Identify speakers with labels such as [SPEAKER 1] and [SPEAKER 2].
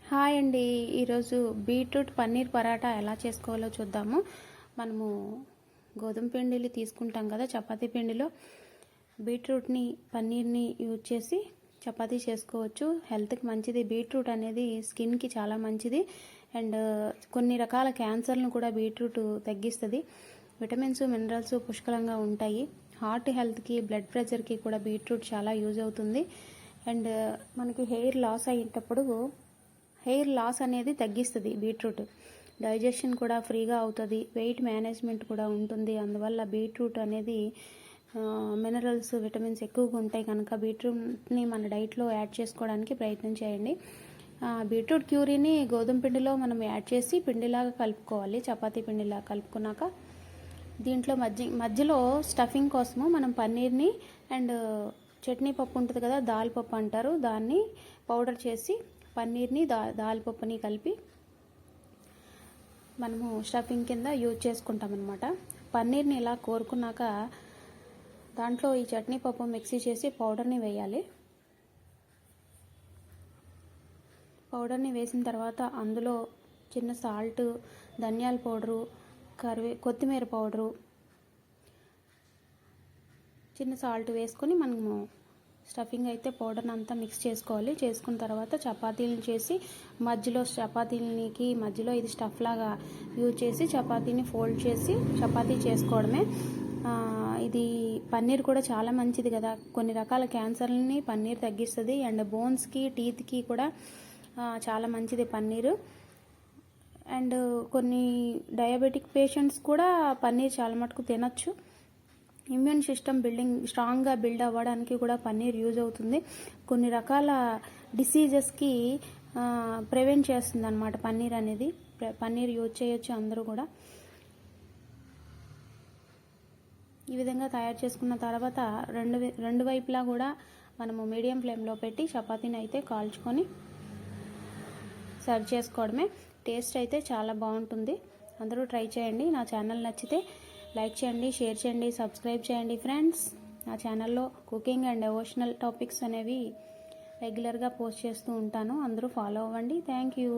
[SPEAKER 1] Hi అండి. ఈరోజు beetroot paneer paratha ఎలా చేసుకోవాలో చూద్దాము. మనము గోధుమ పిండిని తీసుకుంటాం కదా, చపాతీ పిండిలో బీట్రూట్ని పన్నీర్ని యూజ్ చేసి చపాతీ చేసుకోవచ్చు. హెల్త్కి మంచిది. బీట్రూట్ అనేది స్కిన్కి చాలా మంచిది అండ్ కొన్ని రకాల క్యాన్సర్లను కూడా బీట్రూట్ తగ్గిస్తుంది. విటమిన్స్ మినరల్స్ పుష్కలంగా ఉంటాయి. హార్ట్ హెల్త్కి బ్లడ్ ప్రెషర్కి కూడా బీట్రూట్ చాలా యూజ్ అవుతుంది. అండ్ మనకి హెయిర్ లాస్ అయ్యేటప్పుడు హెయిర్ లాస్ అనేది తగ్గిస్తుంది బీట్రూట్. డైజెషన్ కూడా ఫ్రీగా అవుతుంది. వెయిట్ మేనేజ్మెంట్ కూడా ఉంటుంది. అందువల్ల బీట్రూట్ అనేది మినరల్స్ విటమిన్స్ ఎక్కువగా ఉంటాయి కనుక బీట్రూట్ని మన డైట్లో యాడ్ చేసుకోవడానికి ప్రయత్నం చేయండి. బీట్రూట్ క్యూరీని గోధుమ పిండిలో మనం యాడ్ చేసి పిండిలాగా కలుపుకోవాలి. చపాతీ పిండిలాగా కలుపుకున్నాక దీంట్లో మధ్యలో స్టఫింగ్ కోసము మనం పన్నీర్ని అండ్ చట్నీ పప్పు ఉంటుంది కదా, దాల్ పప్పు అంటారు, దాన్ని పౌడర్ చేసి పన్నీర్ని దాల్ పప్పుని కలిపి మనము స్టఫింగ్ కింద యూజ్ చేసుకుంటాం అన్నమాట. పన్నీర్ని ఇలా కోరుకున్నాక దాంట్లో ఈ చట్నీ పప్పు మిక్సీ చేసి పౌడర్ని వేయాలి. పౌడర్ని వేసిన తర్వాత అందులో చిన్న సాల్ట్, ధనియాల పౌడరు, కొత్తిమీర పౌడరు, చిన్న సాల్ట్ వేసుకొని మనము స్టఫింగ్ అయితే పౌడర్ని అంతా మిక్స్ చేసుకోవాలి. చేసుకున్న తర్వాత చపాతీలను చేసి మధ్యలో ఇది స్టఫ్ లాగా యూజ్ చేసి చపాతీని ఫోల్డ్ చేసి చపాతీ చేసుకోవడమే. ఇది పన్నీర్ కూడా చాలా మంచిది కదా, కొన్ని రకాల క్యాన్సర్లని పన్నీర్ తగ్గిస్తుంది అండ్ బోన్స్కి టీత్కి కూడా చాలా మంచిది పన్నీరు. అండ్ కొన్ని డయాబెటిక్ పేషెంట్స్ కూడా పన్నీర్ చాలా మటుకు తినచ్చు. ఇమ్యూన్ సిస్టమ్ స్ట్రాంగ్గా బిల్డ్ అవ్వడానికి కూడా పన్నీర్ యూజ్ అవుతుంది. కొన్ని రకాల డిసీజెస్కి ప్రివెంట్ చేస్తుంది అన్నమాట పన్నీర్ అనేది. పన్నీర్ యూజ్ చేయొచ్చు అందరూ కూడా. ఈ విధంగా తయారు చేసుకున్న తర్వాత రెండు వైపులా కూడా మనము మీడియం ఫ్లేమ్లో పెట్టి చపాతీని అయితే కాల్చుకొని సర్వ్ చేసుకోవడమే. టేస్ట్ అయితే చాలా బాగుంటుంది. అందరూ ట్రై చేయండి. నా ఛానల్ నచ్చితే లైక్ చేయండి, షేర్ చేయండి, సబ్స్క్రైబ్ చేయండి ఫ్రెండ్స్. నా ఛానల్లో కుకింగ్ అండ్ డివోషనల్ టాపిక్స్ అనేవి రెగ్యులర్గా పోస్ట్ చేస్తూ ఉంటాను. అందరూ ఫాలో అవ్వండి. Thank you.